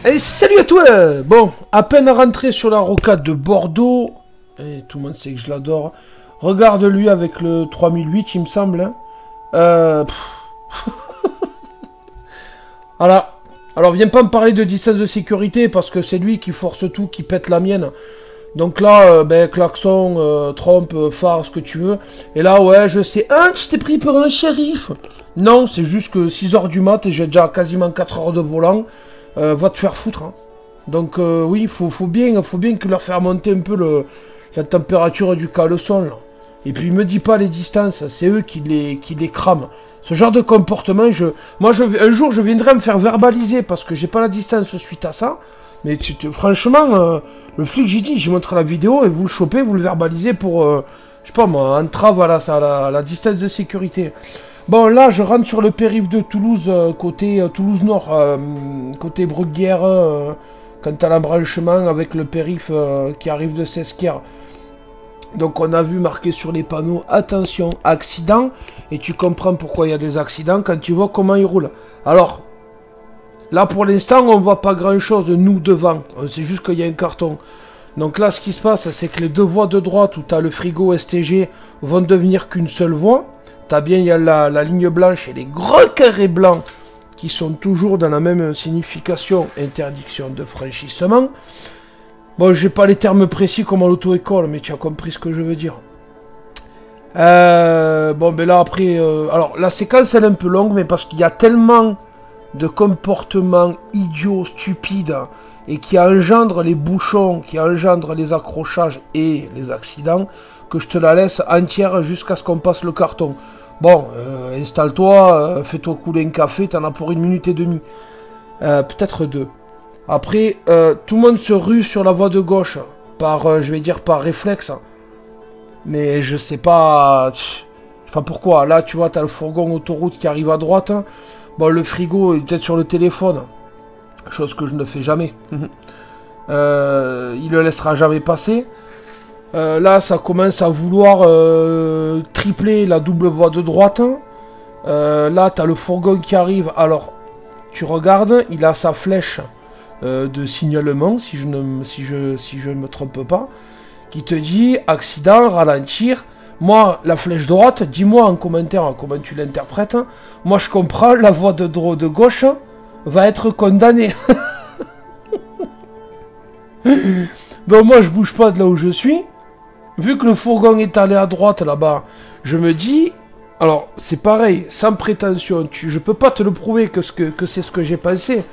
Allez, salut à toi. Bon, à peine rentré sur la rocade de Bordeaux, et tout le monde sait que je l'adore. Regarde lui avec le 3008, il me semble. Hein. Voilà. Alors, viens pas me parler de distance de sécurité, parce que c'est lui qui force tout, qui pète la mienne. Donc là, klaxon, trompe, phare, ce que tu veux. Et là, ouais, je sais. Hein, tu t'es pris pour un shérif? Non, c'est juste que 6 h du mat et j'ai déjà quasiment 4 heures de volant. Va te faire foutre. Hein. Donc oui, il faut bien que leur faire monter un peu la température du caleçon. Là. Et puis me dis pas les distances, c'est eux qui les crament. Ce genre de comportement, un jour je viendrai me faire verbaliser parce que j'ai pas la distance suite à ça. Mais franchement, le flic j'ai dit, j'ai montré la vidéo et vous le chopez, vous le verbalisez pour, je sais pas moi, entrave à la distance de sécurité. Bon, là, je rentre sur le périph' de Toulouse, côté Toulouse-Nord, côté Bruguière, quand t'as l'embranchement avec le périph' qui arrive de Sesquières. Donc, on a vu marqué sur les panneaux, attention, accident, et tu comprends pourquoi il y a des accidents quand tu vois comment ils roulent. Alors, là, pour l'instant, on voit pas grand-chose, nous, devant, c'est juste qu'il y a un carton. Donc là, ce qui se passe, c'est que les deux voies de droite où t'as le frigo STG vont devenir qu'une seule voie. T'as bien, il y a la ligne blanche et les gros carrés blancs qui sont toujours dans la même signification, interdiction de franchissement. Bon, j'ai pas les termes précis comme à l'auto-école, mais tu as compris ce que je veux dire. Bon, ben là, après... alors, la séquence, elle est un peu longue, mais parce qu'il y a tellement de comportements idiots, stupides, et qui engendrent les bouchons, qui engendrent les accrochages et les accidents, que je te la laisse entière jusqu'à ce qu'on passe le carton. Bon, installe-toi, fais-toi couler un café, t'en as pour 1 minute et demie. Peut-être 2. Après, tout le monde se rue sur la voie de gauche, par, je vais dire, par réflexe. Mais je sais pas pourquoi. Là, tu vois, t'as le fourgon autoroute qui arrive à droite. Bon, le frigo est peut-être sur le téléphone. Chose que je ne fais jamais. Il le laissera jamais passer. Là, ça commence à vouloir tripler la double voie de droite. Là, t'as le fourgon qui arrive. Alors, tu regardes, il a sa flèche de signalement, si je ne me trompe pas, qui te dit accident, ralentir. Moi, la flèche droite, dis-moi en commentaire comment tu l'interprètes. Moi, je comprends, la voie de gauche va être condamnée. Donc moi, je bouge pas de là où je suis. Vu que le fourgon est allé à droite là-bas, je me dis... Alors, c'est pareil, sans prétention, je peux pas te le prouver que c'est ce que j'ai pensé.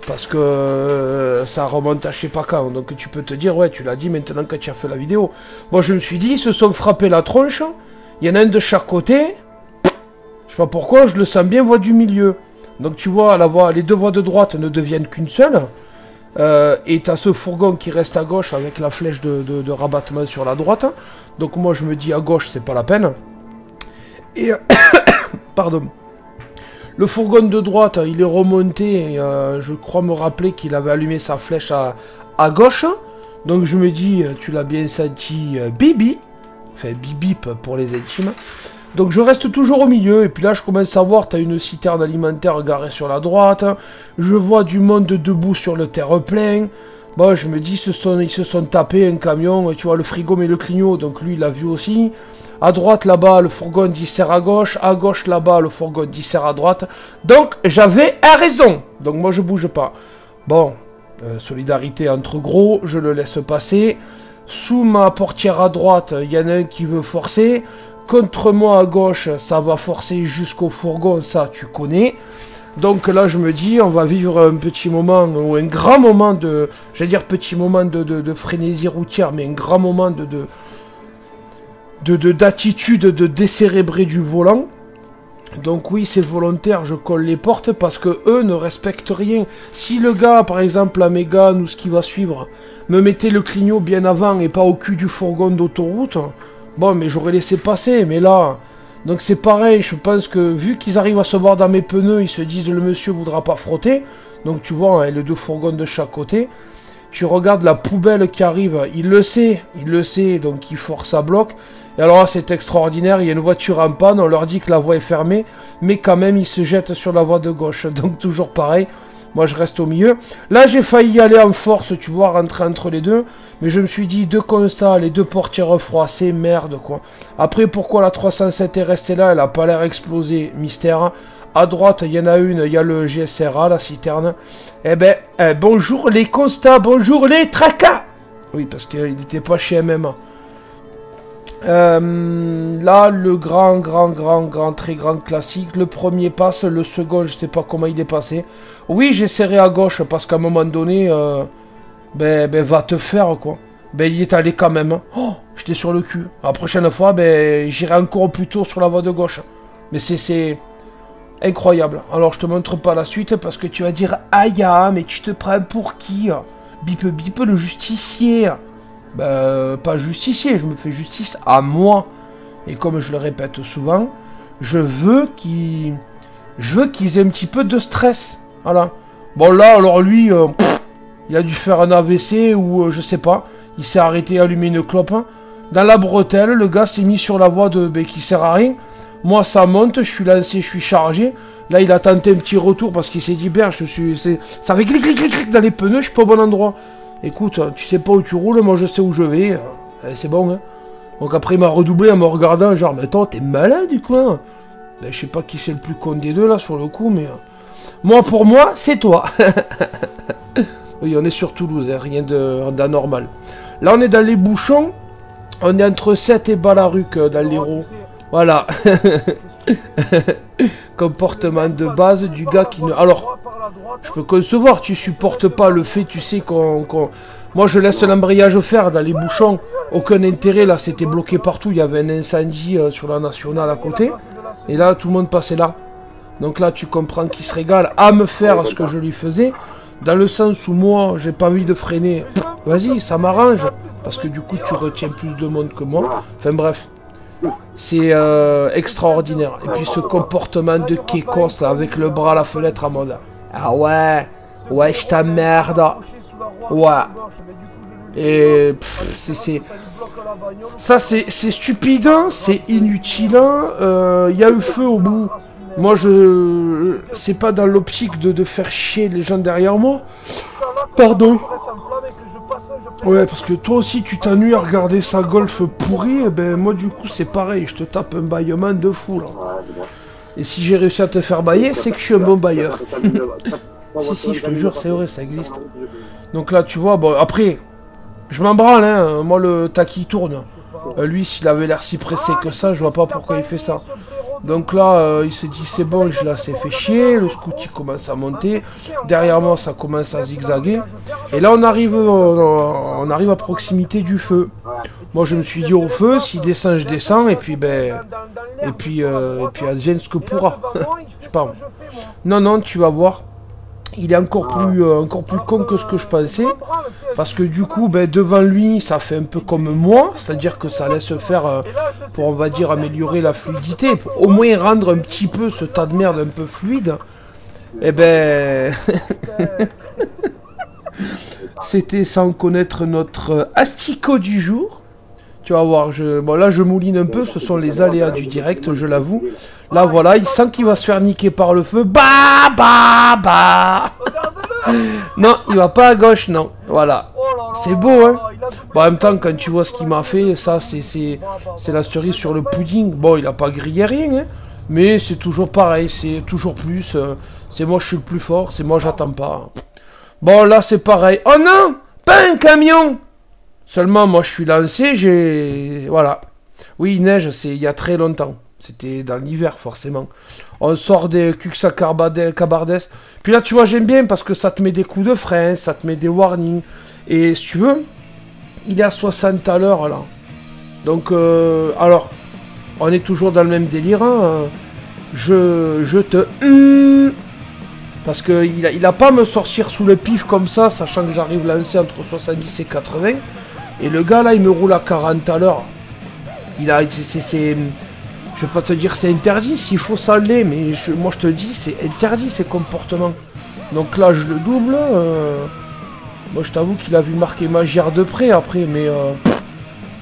Parce que ça remonte à je sais pas quand. Donc tu peux te dire, ouais, tu l'as dit maintenant que tu as fait la vidéo. Moi, je me suis dit, ils se sont frappés la tronche. Il y en a un de chaque côté. Je sais pas pourquoi, je le sens bien voie du milieu. Donc tu vois, les deux voies de droite ne deviennent qu'une seule. Et t'as ce fourgon qui reste à gauche avec la flèche de rabattement sur la droite. Donc moi je me dis à gauche c'est pas la peine. Et pardon. Le fourgon de droite il est remonté. Et, je crois me rappeler qu'il avait allumé sa flèche à gauche. Donc je me dis tu l'as bien senti bibi. Enfin bibip pour les intimes. Donc je reste toujours au milieu, et puis là je commence à voir, t'as une citerne alimentaire garée sur la droite, je vois du monde debout sur le terre-plein, bon je me dis ils se sont tapés un camion, tu vois le frigo met le clignot, donc lui il l'a vu aussi, à droite là-bas le fourgon dissert à gauche là-bas le fourgon dissert à droite, donc j'avais raison, donc moi je bouge pas. Bon, solidarité entre gros, je le laisse passer, sous ma portière à droite, il y en a un qui veut forcer, contre moi à gauche, ça va forcer jusqu'au fourgon, ça tu connais. Donc là je me dis, on va vivre un petit moment, ou un grand moment de... J'allais dire petit moment de frénésie routière, mais un grand moment d'attitude de décérébrer du volant. Donc oui, c'est volontaire, je colle les portes parce que eux ne respectent rien. Si le gars, par exemple la Mégane ou ce qui va suivre, me mettait le clignot bien avant et pas au cul du fourgon d'autoroute... Bon, mais j'aurais laissé passer, mais là... Donc c'est pareil, je pense que vu qu'ils arrivent à se voir dans mes pneus, ils se disent le monsieur voudra pas frotter. Donc tu vois, hein, les deux fourgons de chaque côté. Tu regardes la poubelle qui arrive, il le sait, donc il force à bloc. Et alors là, c'est extraordinaire, il y a une voiture en panne, on leur dit que la voie est fermée, mais quand même, ils se jettent sur la voie de gauche. Donc toujours pareil. Moi, je reste au milieu. Là, j'ai failli y aller en force, tu vois, rentrer entre les deux. Mais je me suis dit, deux constats, les deux portières froissées, merde, quoi. Après, pourquoi la 307 est restée là? Elle a pas l'air explosée, mystère. À droite, il y en a une, il y a le GSRA, la citerne. Eh ben, bonjour les constats, bonjour les tracas. Oui, parce qu'il n'était pas chez MMA. Là, le grand, très grand classique. Le premier passe, le second, je sais pas comment il est passé. Oui, j'ai serré à gauche parce qu'à un moment donné, va te faire, quoi. Ben, il est allé quand même. Oh, j'étais sur le cul. La prochaine fois, j'irai encore plus tôt sur la voie de gauche. Mais c'est incroyable. Alors, je te montre pas la suite parce que tu vas dire, aïe, mais tu te prends pour qui? Bip, bip, le justicier. Pas justicier, je me fais justice à moi. Et comme je le répète souvent, je veux qu'ils aient un petit peu de stress. Voilà. Bon là, alors lui, il a dû faire un AVC ou je sais pas. Il s'est arrêté à allumer une clope. Hein. Dans la bretelle, le gars s'est mis sur la voie qui sert à rien. Moi, ça monte, je suis lancé, je suis chargé. Là, il a tenté un petit retour parce qu'il s'est dit, ça fait clic dans les pneus, je suis pas au bon endroit. Écoute, tu sais pas où tu roules, moi je sais où je vais. C'est bon, hein. Donc après, il m'a redoublé en me regardant, genre, mais attends, t'es malade, quoi. Je sais pas qui c'est le plus con des deux, là, sur le coup, mais... Moi, pour moi, c'est toi. Oui, on est sur Toulouse, hein, rien d'anormal. Là, on est dans les bouchons. On est entre 7 et Balaruc, dans l'Hérault. Voilà. Comportement de base du gars qui ne... Alors, je peux concevoir, tu supportes pas le fait, tu sais, Moi, je laisse l'embrayage faire dans les bouchons. Aucun intérêt, là, c'était bloqué partout. Il y avait un incendie sur la nationale à côté. Et là, tout le monde passait là. Donc là, tu comprends qu'il se régale à me faire ce que je lui faisais. Dans le sens où moi, j'ai pas envie de freiner. Vas-y, ça m'arrange. Parce que du coup, tu retiens plus de monde que moi. Enfin bref. C'est extraordinaire. Et puis ce comportement de Kekos, là, avec le bras à la fenêtre en mode... Ah ouais, je t'emmerde. Ouais. Et ça c'est stupide, hein, c'est inutile. Il y a un feu au bout. Moi c'est pas dans l'optique de faire chier les gens derrière moi. Pardon. Ouais, parce que toi aussi tu t'ennuies à regarder sa golf pourrie. Et ben moi du coup c'est pareil, je te tape un baillement de fou là. Et si j'ai réussi à te faire bailler, c'est que je suis un bon bailleur. Si, je te jure, c'est vrai, ça existe. Donc là, tu vois, bon, après, je m'en branle, hein. Moi, le taquis tourne. Lui, s'il avait l'air si pressé que ça, je vois pas pourquoi il fait ça. Donc là, il s'est dit, c'est bon, je l'ai fait chier. Le scout, il commence à monter. Derrière moi, ça commence à zigzaguer. Et là, on arrive à proximité du feu. Moi, je me suis dit, au feu, s'il descend, je descends. Et puis, advienne ce que pourra. Je sais pas. Non, tu vas voir. Il est encore plus con que ce que je pensais. Parce que du coup, devant lui, ça fait un peu comme moi. C'est-à-dire que ça laisse faire pour, on va dire, améliorer la fluidité. Pour au moins rendre un petit peu ce tas de merde un peu fluide. Eh ben... C'était sans connaître notre asticot du jour. Tu vas voir, bon là je mouline un peu, ce sont les aléas du direct, je l'avoue. Là voilà, il sent qu'il va se faire niquer par le feu. Non, il va pas à gauche, non. Voilà. C'est beau, hein. Bon, en même temps, quand tu vois ce qu'il m'a fait, ça c'est la cerise sur le pudding. Bon, il a pas grillé rien, hein. Mais c'est toujours pareil, c'est toujours plus. C'est moi je suis le plus fort, c'est moi j'attends pas. Bon, là c'est pareil. Oh non, pas un camion. Seulement, moi, je suis lancé, voilà. Oui, il neige, c'est il y a très longtemps. C'était dans l'hiver, forcément. On sort des Cuxa Cabardes. Puis là, tu vois, j'aime bien parce que ça te met des coups de frein, ça te met des warnings. Et si tu veux, il est à 60 à l'heure, là. Donc, alors, on est toujours dans le même délire. Hein. Je te... Parce qu'il a pas à me sortir sous le pif comme ça, sachant que j'arrive lancé entre 70 et 80. Et le gars là, il me roule à 40 à l'heure. Je vais pas te dire c'est interdit, s'il faut ça l'est, mais moi je te dis, c'est interdit ces comportements. Donc là, je le double. Moi je t'avoue qu'il a vu marquer Magyar de près après, mais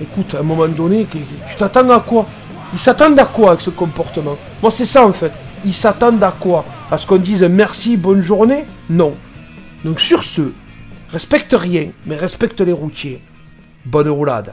écoute, à un moment donné, tu t'attends à quoi? Ils s'attendent à quoi avec ce comportement? Moi c'est ça en fait. Ils s'attendent à quoi? À ce qu'on dise merci, bonne journée? Non. Donc sur ce, respecte rien, mais respecte les routiers. Bonne roulade.